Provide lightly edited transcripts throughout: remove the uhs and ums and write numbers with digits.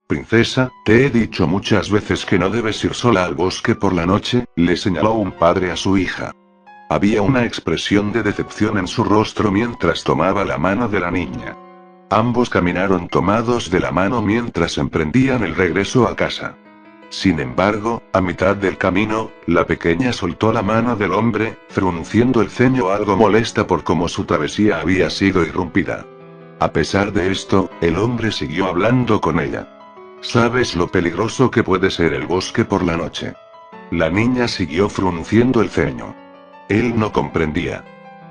Princesa, te he dicho muchas veces que no debes ir sola al bosque por la noche, le señaló un padre a su hija. Había una expresión de decepción en su rostro mientras tomaba la mano de la niña. Ambos caminaron tomados de la mano mientras emprendían el regreso a casa. Sin embargo, a mitad del camino, la pequeña soltó la mano del hombre, frunciendo el ceño algo molesta por cómo su travesía había sido irrumpida. A pesar de esto, el hombre siguió hablando con ella. ¿Sabes lo peligroso que puede ser el bosque por la noche? La niña siguió frunciendo el ceño. Él no comprendía.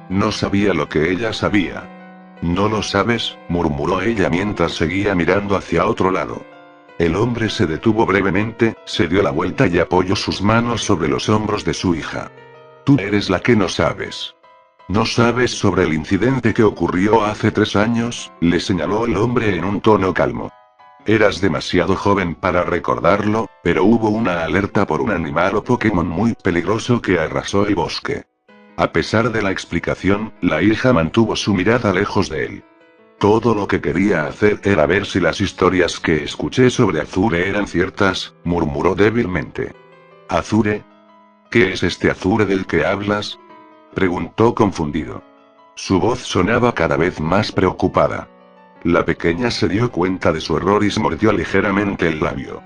No sabía lo que ella sabía. ¿No lo sabes?, murmuró ella mientras seguía mirando hacia otro lado. El hombre se detuvo brevemente, se dio la vuelta y apoyó sus manos sobre los hombros de su hija. Tú eres la que no sabes. ¿No sabes sobre el incidente que ocurrió hace 3 años?, le señaló el hombre en un tono calmo. Eras demasiado joven para recordarlo, pero hubo una alerta por un animal o Pokémon muy peligroso que arrasó el bosque. A pesar de la explicación, la hija mantuvo su mirada lejos de él. Todo lo que quería hacer era ver si las historias que escuché sobre Azure eran ciertas, murmuró débilmente. ¿Azure? ¿Qué es este Azure del que hablas?, preguntó confundido. Su voz sonaba cada vez más preocupada. La pequeña se dio cuenta de su error y se mordió ligeramente el labio.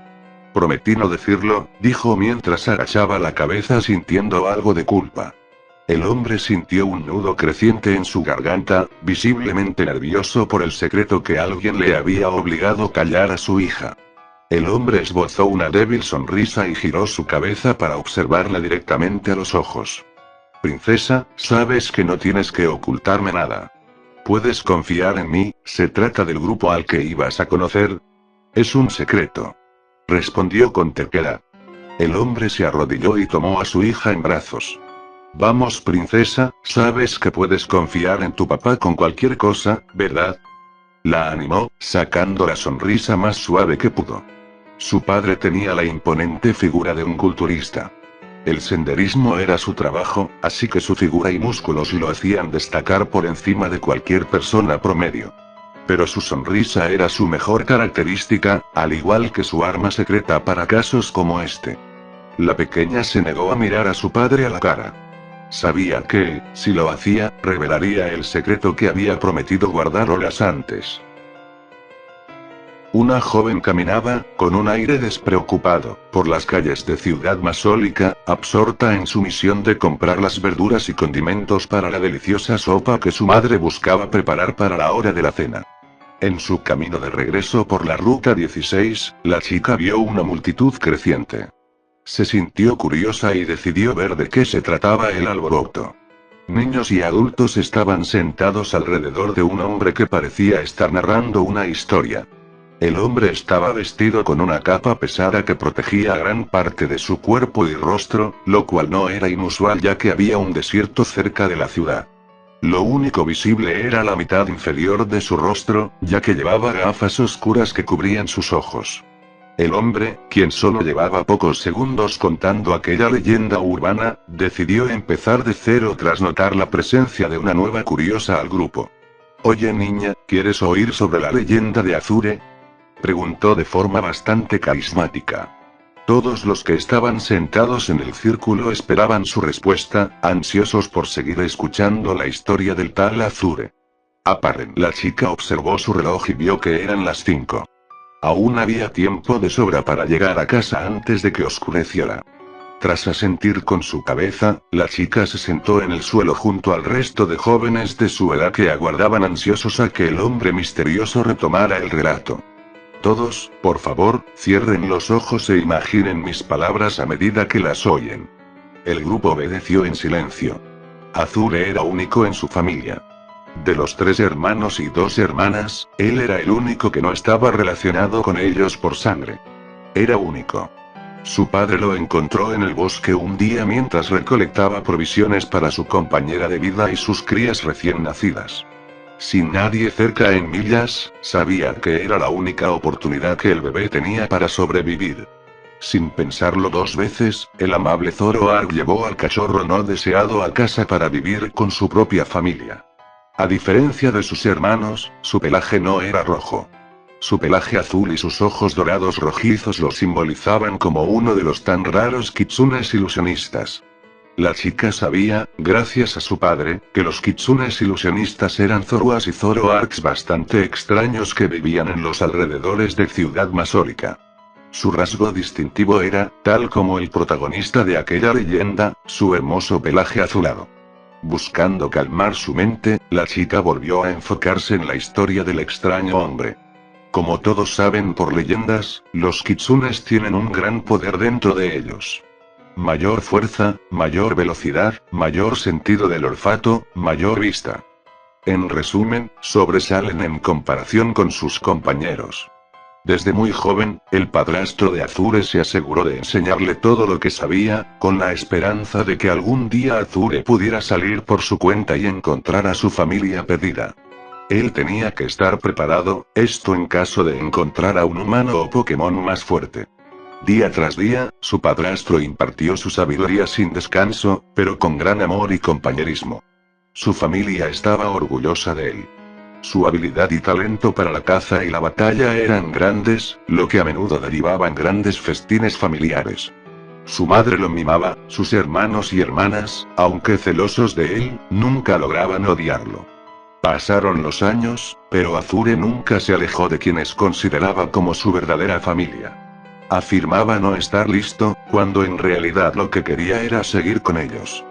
Prometí no decirlo, dijo mientras agachaba la cabeza sintiendo algo de culpa. El hombre sintió un nudo creciente en su garganta, visiblemente nervioso por el secreto que alguien le había obligado a callar a su hija. El hombre esbozó una débil sonrisa y giró su cabeza para observarla directamente a los ojos. Princesa, sabes que no tienes que ocultarme nada. Puedes confiar en mí, se trata del grupo al que ibas a conocer. Es un secreto. Respondió con terquedad. El hombre se arrodilló y tomó a su hija en brazos. Vamos, princesa, sabes que puedes confiar en tu papá con cualquier cosa, ¿verdad? La animó, sacando la sonrisa más suave que pudo. Su padre tenía la imponente figura de un culturista. El senderismo era su trabajo, así que su figura y músculos lo hacían destacar por encima de cualquier persona promedio. Pero su sonrisa era su mejor característica, al igual que su arma secreta para casos como este. La pequeña se negó a mirar a su padre a la cara. Sabía que, si lo hacía, revelaría el secreto que había prometido guardar horas antes. Una joven caminaba, con un aire despreocupado, por las calles de Ciudad Masólica, absorta en su misión de comprar las verduras y condimentos para la deliciosa sopa que su madre buscaba preparar para la hora de la cena. En su camino de regreso por la ruta 16, la chica vio una multitud creciente. Se sintió curiosa y decidió ver de qué se trataba el alboroto. Niños y adultos estaban sentados alrededor de un hombre que parecía estar narrando una historia. El hombre estaba vestido con una capa pesada que protegía gran parte de su cuerpo y rostro, lo cual no era inusual ya que había un desierto cerca de la ciudad. Lo único visible era la mitad inferior de su rostro, ya que llevaba gafas oscuras que cubrían sus ojos. El hombre, quien solo llevaba pocos segundos contando aquella leyenda urbana, decidió empezar de cero tras notar la presencia de una nueva curiosa al grupo. Oye niña, ¿quieres oír sobre la leyenda de Azure?, preguntó de forma bastante carismática. Todos los que estaban sentados en el círculo esperaban su respuesta, ansiosos por seguir escuchando la historia del tal Azure. Aparen. La chica observó su reloj y vio que eran las 5. Aún había tiempo de sobra para llegar a casa antes de que oscureciera. Tras asentir con su cabeza, la chica se sentó en el suelo junto al resto de jóvenes de su edad que aguardaban ansiosos a que el hombre misterioso retomara el relato. Todos, por favor, cierren los ojos e imaginen mis palabras a medida que las oyen. El grupo obedeció en silencio. Azure era único en su familia. De los 3 hermanos y 2 hermanas, él era el único que no estaba relacionado con ellos por sangre. Era único. Su padre lo encontró en el bosque un día mientras recolectaba provisiones para su compañera de vida y sus crías recién nacidas. Sin nadie cerca en millas, sabía que era la única oportunidad que el bebé tenía para sobrevivir. Sin pensarlo 2 veces, el amable Zoroark llevó al cachorro no deseado a casa para vivir con su propia familia. A diferencia de sus hermanos, su pelaje no era rojo. Su pelaje azul y sus ojos dorados rojizos lo simbolizaban como uno de los tan raros kitsunes ilusionistas. La chica sabía, gracias a su padre, que los kitsunes ilusionistas eran Zoruas y Zoroarks bastante extraños que vivían en los alrededores de Ciudad Masólica. Su rasgo distintivo era, tal como el protagonista de aquella leyenda, su hermoso pelaje azulado. Buscando calmar su mente, la chica volvió a enfocarse en la historia del extraño hombre. Como todos saben por leyendas, los kitsunes tienen un gran poder dentro de ellos. Mayor fuerza, mayor velocidad, mayor sentido del olfato, mayor vista. En resumen, sobresalen en comparación con sus compañeros. Desde muy joven, el padrastro de Azure se aseguró de enseñarle todo lo que sabía, con la esperanza de que algún día Azure pudiera salir por su cuenta y encontrar a su familia perdida. Él tenía que estar preparado, esto en caso de encontrar a un humano o Pokémon más fuerte. Día tras día, su padrastro impartió su sabiduría sin descanso, pero con gran amor y compañerismo. Su familia estaba orgullosa de él. Su habilidad y talento para la caza y la batalla eran grandes, lo que a menudo derivaba en grandes festines familiares. Su madre lo mimaba, sus hermanos y hermanas, aunque celosos de él, nunca lograban odiarlo. Pasaron los años, pero Azure nunca se alejó de quienes consideraba como su verdadera familia. Afirmaba no estar listo, cuando en realidad lo que quería era seguir con ellos.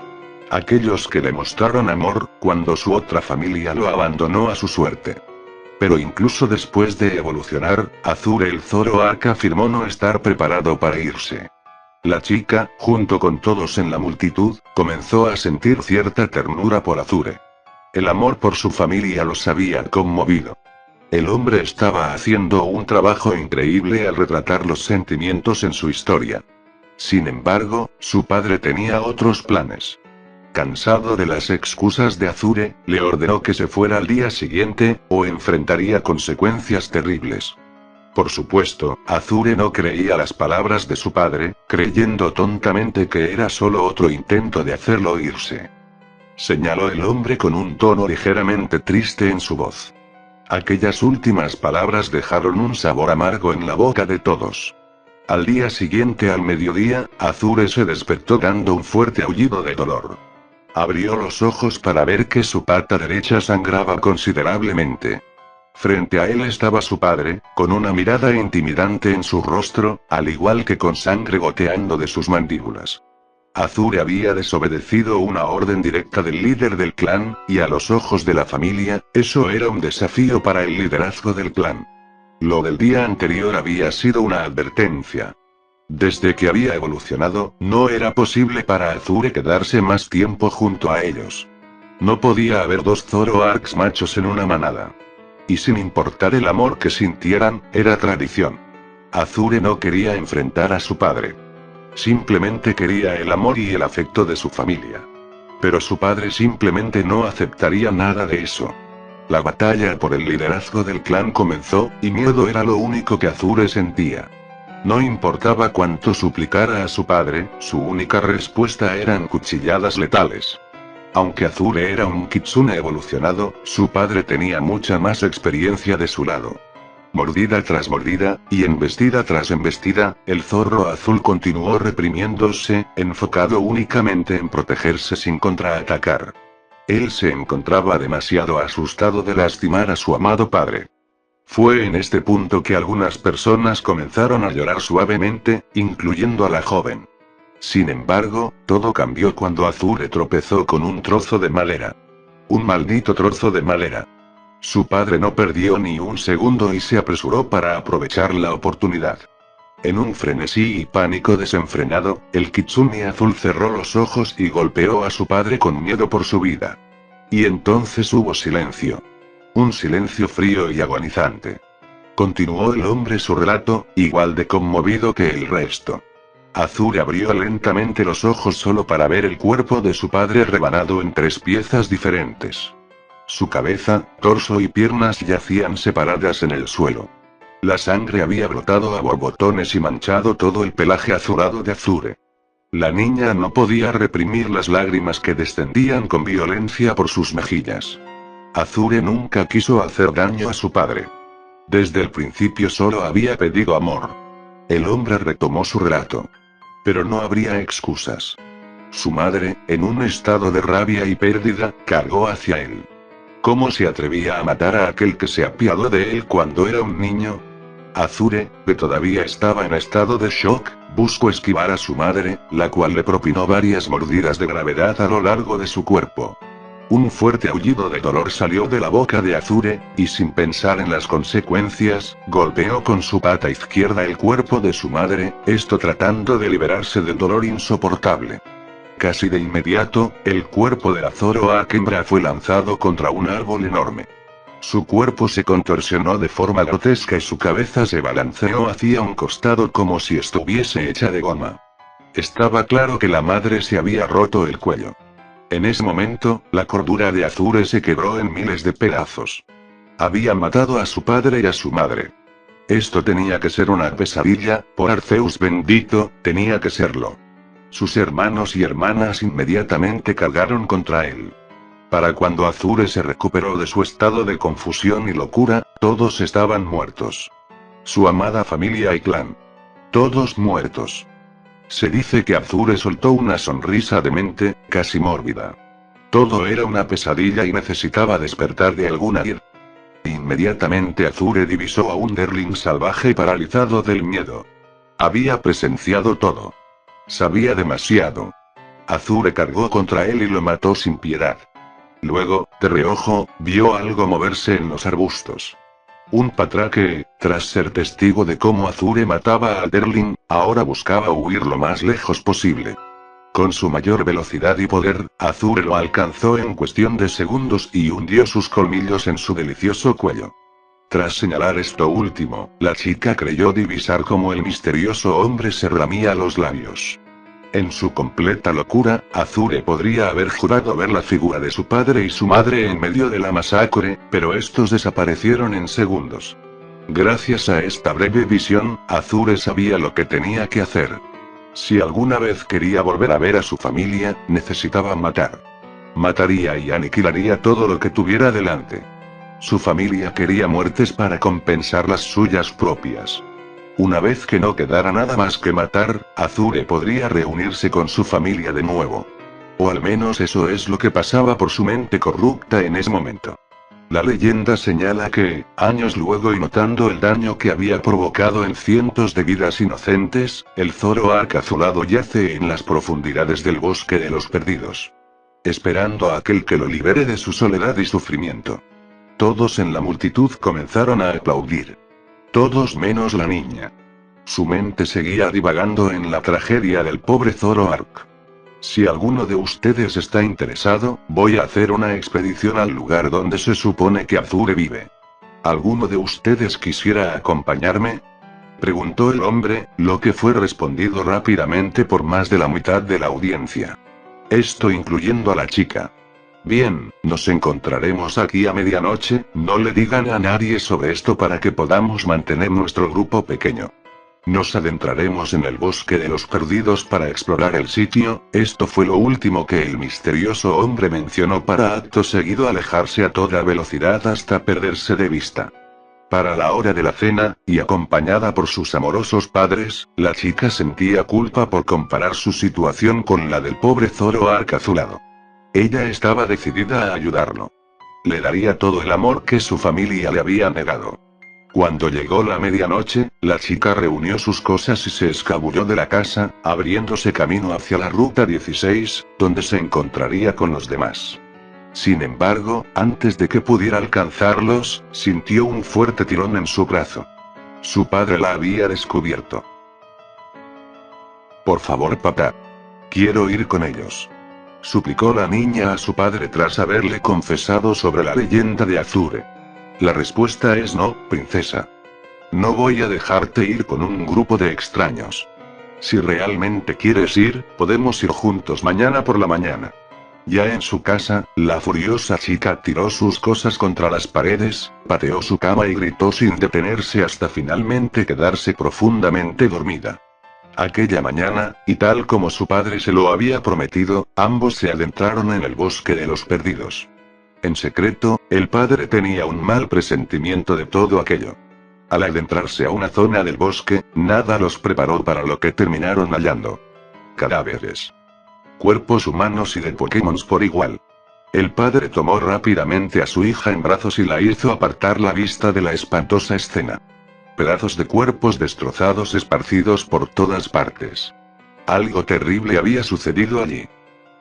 Aquellos que le mostraron amor, cuando su otra familia lo abandonó a su suerte. Pero incluso después de evolucionar, Azure el Zoroark afirmó no estar preparado para irse. La chica, junto con todos en la multitud, comenzó a sentir cierta ternura por Azure. El amor por su familia los había conmovido. El hombre estaba haciendo un trabajo increíble al retratar los sentimientos en su historia. Sin embargo, su padre tenía otros planes. Cansado de las excusas de Azure, le ordenó que se fuera al día siguiente, o enfrentaría consecuencias terribles. Por supuesto, Azure no creía las palabras de su padre, creyendo tontamente que era solo otro intento de hacerlo irse. Señaló el hombre con un tono ligeramente triste en su voz. Aquellas últimas palabras dejaron un sabor amargo en la boca de todos. Al día siguiente al mediodía, Azure se despertó dando un fuerte aullido de dolor. Abrió los ojos para ver que su pata derecha sangraba considerablemente. Frente a él estaba su padre, con una mirada intimidante en su rostro, al igual que con sangre goteando de sus mandíbulas. Azure había desobedecido una orden directa del líder del clan, y a los ojos de la familia, eso era un desafío para el liderazgo del clan. Lo del día anterior había sido una advertencia. Desde que había evolucionado, no era posible para Azure quedarse más tiempo junto a ellos. No podía haber dos Zoroarks machos en una manada. Y sin importar el amor que sintieran, era tradición. Azure no quería enfrentar a su padre. Simplemente quería el amor y el afecto de su familia. Pero su padre simplemente no aceptaría nada de eso. La batalla por el liderazgo del clan comenzó, y miedo era lo único que Azure sentía. No importaba cuánto suplicara a su padre, su única respuesta eran cuchilladas letales. Aunque Azure era un kitsune evolucionado, su padre tenía mucha más experiencia de su lado. Mordida tras mordida, y embestida tras embestida, el zorro azul continuó reprimiéndose, enfocado únicamente en protegerse sin contraatacar. Él se encontraba demasiado asustado de lastimar a su amado padre. Fue en este punto que algunas personas comenzaron a llorar suavemente, incluyendo a la joven. Sin embargo, todo cambió cuando Azure tropezó con un trozo de madera. Un maldito trozo de madera. Su padre no perdió ni un segundo y se apresuró para aprovechar la oportunidad. En un frenesí y pánico desenfrenado, el kitsune azul cerró los ojos y golpeó a su padre con miedo por su vida. Y entonces hubo silencio. Un silencio frío y agonizante. Continuó el hombre su relato, igual de conmovido que el resto. Azure abrió lentamente los ojos solo para ver el cuerpo de su padre rebanado en 3 piezas diferentes. Su cabeza, torso y piernas yacían separadas en el suelo. La sangre había brotado a borbotones y manchado todo el pelaje azulado de Azure. La niña no podía reprimir las lágrimas que descendían con violencia por sus mejillas. Azure nunca quiso hacer daño a su padre. Desde el principio solo había pedido amor. El hombre retomó su relato. Pero no habría excusas. Su madre, en un estado de rabia y pérdida, cargó hacia él. ¿Cómo se atrevía a matar a aquel que se apiadó de él cuando era un niño? Azure, que todavía estaba en estado de shock, buscó esquivar a su madre, la cual le propinó varias mordidas de gravedad a lo largo de su cuerpo. Un fuerte aullido de dolor salió de la boca de Azure, y sin pensar en las consecuencias, golpeó con su pata izquierda el cuerpo de su madre, esto tratando de liberarse del dolor insoportable. Casi de inmediato, el cuerpo de Azoro Akembra fue lanzado contra un árbol enorme. Su cuerpo se contorsionó de forma grotesca y su cabeza se balanceó hacia un costado como si estuviese hecha de goma. Estaba claro que la madre se había roto el cuello. En ese momento, la cordura de Azure se quebró en miles de pedazos. Había matado a su padre y a su madre. Esto tenía que ser una pesadilla, por Arceus bendito, tenía que serlo. Sus hermanos y hermanas inmediatamente cargaron contra él. Para cuando Azure se recuperó de su estado de confusión y locura, todos estaban muertos. Su amada familia y clan. Todos muertos. Se dice que Azure soltó una sonrisa demente, casi mórbida. Todo era una pesadilla y necesitaba despertar de alguna ira. Inmediatamente Azure divisó a un Derling salvaje paralizado del miedo. Había presenciado todo. Sabía demasiado. Azure cargó contra él y lo mató sin piedad. Luego, de reojo, vio algo moverse en los arbustos. Un patra que, tras ser testigo de cómo Azure mataba a Derling, ahora buscaba huir lo más lejos posible. Con su mayor velocidad y poder, Azure lo alcanzó en cuestión de segundos y hundió sus colmillos en su delicioso cuello. Tras señalar esto último, la chica creyó divisar cómo el misterioso hombre se lamía los labios. En su completa locura, Azure podría haber jurado ver la figura de su padre y su madre en medio de la masacre, pero estos desaparecieron en segundos. Gracias a esta breve visión, Azure sabía lo que tenía que hacer. Si alguna vez quería volver a ver a su familia, necesitaba matar. Mataría y aniquilaría todo lo que tuviera delante. Su familia quería muertes para compensar las suyas propias. Una vez que no quedara nada más que matar, Azure podría reunirse con su familia de nuevo. O al menos eso es lo que pasaba por su mente corrupta en ese momento. La leyenda señala que, años luego y notando el daño que había provocado en cientos de vidas inocentes, el Zoroark azulado yace en las profundidades del bosque de los perdidos. Esperando a aquel que lo libere de su soledad y sufrimiento. Todos en la multitud comenzaron a aplaudir. Todos menos la niña. Su mente seguía divagando en la tragedia del pobre Zoroark. Si alguno de ustedes está interesado, voy a hacer una expedición al lugar donde se supone que Azure vive. ¿Alguno de ustedes quisiera acompañarme? Preguntó el hombre, lo que fue respondido rápidamente por más de la mitad de la audiencia. Esto incluyendo a la chica. Bien, nos encontraremos aquí a medianoche, no le digan a nadie sobre esto para que podamos mantener nuestro grupo pequeño. Nos adentraremos en el bosque de los perdidos para explorar el sitio, esto fue lo último que el misterioso hombre mencionó para acto seguido alejarse a toda velocidad hasta perderse de vista. Para la hora de la cena, y acompañada por sus amorosos padres, la chica sentía culpa por comparar su situación con la del pobre Zoroark azulado. Ella estaba decidida a ayudarlo. Le daría todo el amor que su familia le había negado. Cuando llegó la medianoche, la chica reunió sus cosas y se escabulló de la casa, abriéndose camino hacia la ruta 16, donde se encontraría con los demás. Sin embargo, antes de que pudiera alcanzarlos, sintió un fuerte tirón en su brazo. Su padre la había descubierto. Por favor, papá. Quiero ir con ellos. Suplicó la niña a su padre tras haberle confesado sobre la leyenda de Azure. La respuesta es no, princesa. No voy a dejarte ir con un grupo de extraños. Si realmente quieres ir, podemos ir juntos mañana por la mañana. Ya en su casa, la furiosa chica tiró sus cosas contra las paredes, pateó su cama y gritó sin detenerse hasta finalmente quedarse profundamente dormida. Aquella mañana, y tal como su padre se lo había prometido, ambos se adentraron en el bosque de los perdidos. En secreto, el padre tenía un mal presentimiento de todo aquello. Al adentrarse a una zona del bosque, nada los preparó para lo que terminaron hallando. Cadáveres. Cuerpos humanos y de Pokémon por igual. El padre tomó rápidamente a su hija en brazos y la hizo apartar la vista de la espantosa escena. Pedazos de cuerpos destrozados esparcidos por todas partes. Algo terrible había sucedido allí.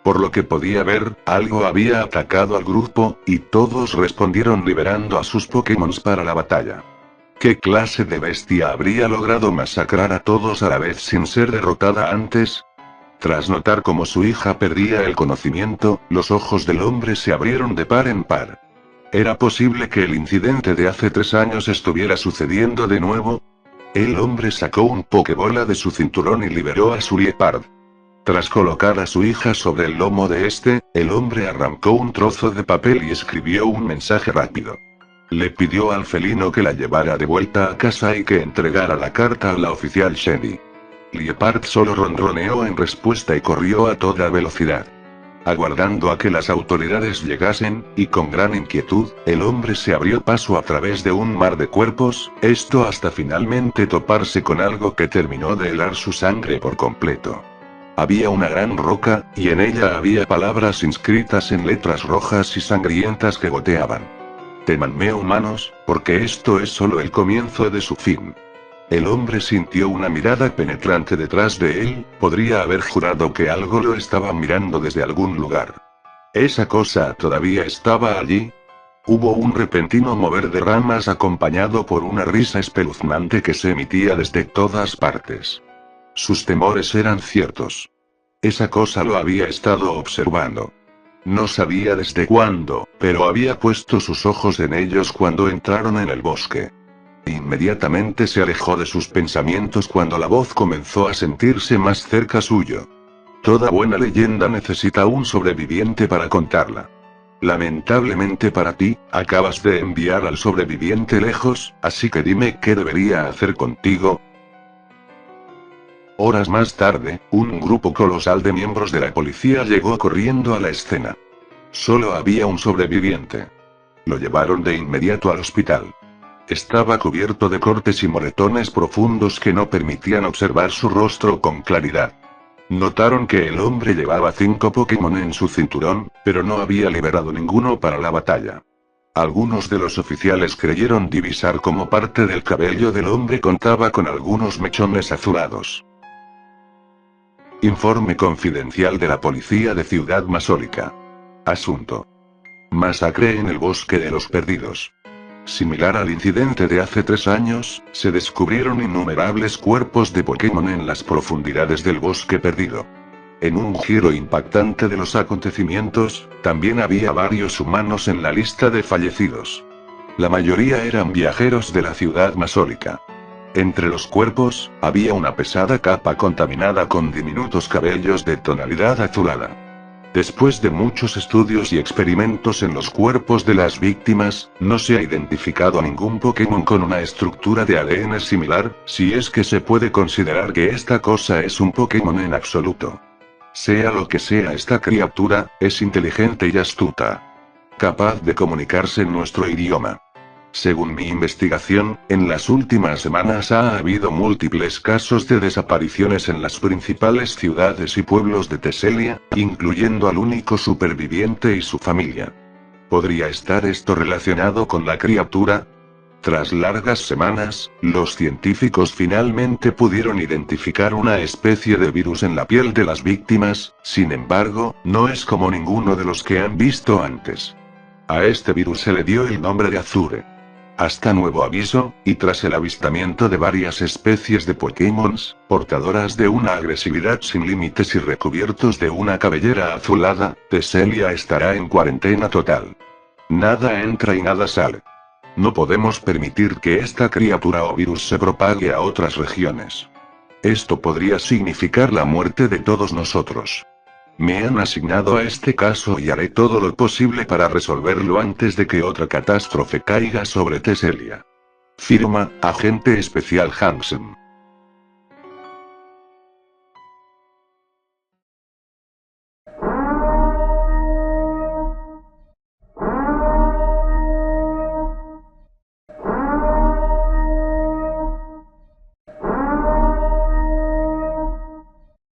Por lo que podía ver, algo había atacado al grupo, y todos respondieron liberando a sus Pokémon para la batalla. ¿Qué clase de bestia habría logrado masacrar a todos a la vez sin ser derrotada antes? Tras notar cómo su hija perdía el conocimiento, los ojos del hombre se abrieron de par en par. ¿Era posible que el incidente de hace 3 años estuviera sucediendo de nuevo? El hombre sacó un Pokébola de su cinturón y liberó a su Liepard. Tras colocar a su hija sobre el lomo de este, el hombre arrancó un trozo de papel y escribió un mensaje rápido. Le pidió al felino que la llevara de vuelta a casa y que entregara la carta a la oficial Shady. Liepard solo ronroneó en respuesta y corrió a toda velocidad. Aguardando a que las autoridades llegasen, y con gran inquietud, el hombre se abrió paso a través de un mar de cuerpos, esto hasta finalmente toparse con algo que terminó de helar su sangre por completo. Había una gran roca, y en ella había palabras inscritas en letras rojas y sangrientas que goteaban. Temanme humanos, porque esto es solo el comienzo de su fin. El hombre sintió una mirada penetrante detrás de él, podría haber jurado que algo lo estaba mirando desde algún lugar. ¿Esa cosa todavía estaba allí? Hubo un repentino mover de ramas acompañado por una risa espeluznante que se emitía desde todas partes. Sus temores eran ciertos. Esa cosa lo había estado observando. No sabía desde cuándo, pero había puesto sus ojos en ellos cuando entraron en el bosque. Inmediatamente se alejó de sus pensamientos cuando la voz comenzó a sentirse más cerca suyo. Toda buena leyenda necesita un sobreviviente para contarla. Lamentablemente para ti, acabas de enviar al sobreviviente lejos, así que dime qué debería hacer contigo. Horas más tarde, un grupo colosal de miembros de la policía llegó corriendo a la escena. Solo había un sobreviviente. Lo llevaron de inmediato al hospital. Estaba cubierto de cortes y moretones profundos que no permitían observar su rostro con claridad. Notaron que el hombre llevaba 5 Pokémon en su cinturón, pero no había liberado ninguno para la batalla. Algunos de los oficiales creyeron divisar cómo parte del cabello del hombre contaba con algunos mechones azulados. Informe confidencial de la policía de Ciudad Masólica. Asunto: masacre en el bosque de los perdidos. Similar al incidente de hace 3 años, se descubrieron innumerables cuerpos de Pokémon en las profundidades del bosque perdido. En un giro impactante de los acontecimientos, también había varios humanos en la lista de fallecidos. La mayoría eran viajeros de la ciudad masólica. Entre los cuerpos, había una pesada capa contaminada con diminutos cabellos de tonalidad azulada. Después de muchos estudios y experimentos en los cuerpos de las víctimas, no se ha identificado ningún Pokémon con una estructura de ADN similar, si es que se puede considerar que esta cosa es un Pokémon en absoluto. Sea lo que sea esta criatura, es inteligente y astuta. Capaz de comunicarse en nuestro idioma. Según mi investigación, en las últimas semanas ha habido múltiples casos de desapariciones en las principales ciudades y pueblos de Teselia, incluyendo al único superviviente y su familia. ¿Podría estar esto relacionado con la criatura? Tras largas semanas, los científicos finalmente pudieron identificar una especie de virus en la piel de las víctimas, sin embargo, no es como ninguno de los que han visto antes. A este virus se le dio el nombre de Azure. Hasta nuevo aviso, y tras el avistamiento de varias especies de Pokémon, portadoras de una agresividad sin límites y recubiertos de una cabellera azulada, Teselia estará en cuarentena total. Nada entra y nada sale. No podemos permitir que esta criatura o virus se propague a otras regiones. Esto podría significar la muerte de todos nosotros. Me han asignado a este caso y haré todo lo posible para resolverlo antes de que otra catástrofe caiga sobre Teselia. Firma, Agente Especial Hansen.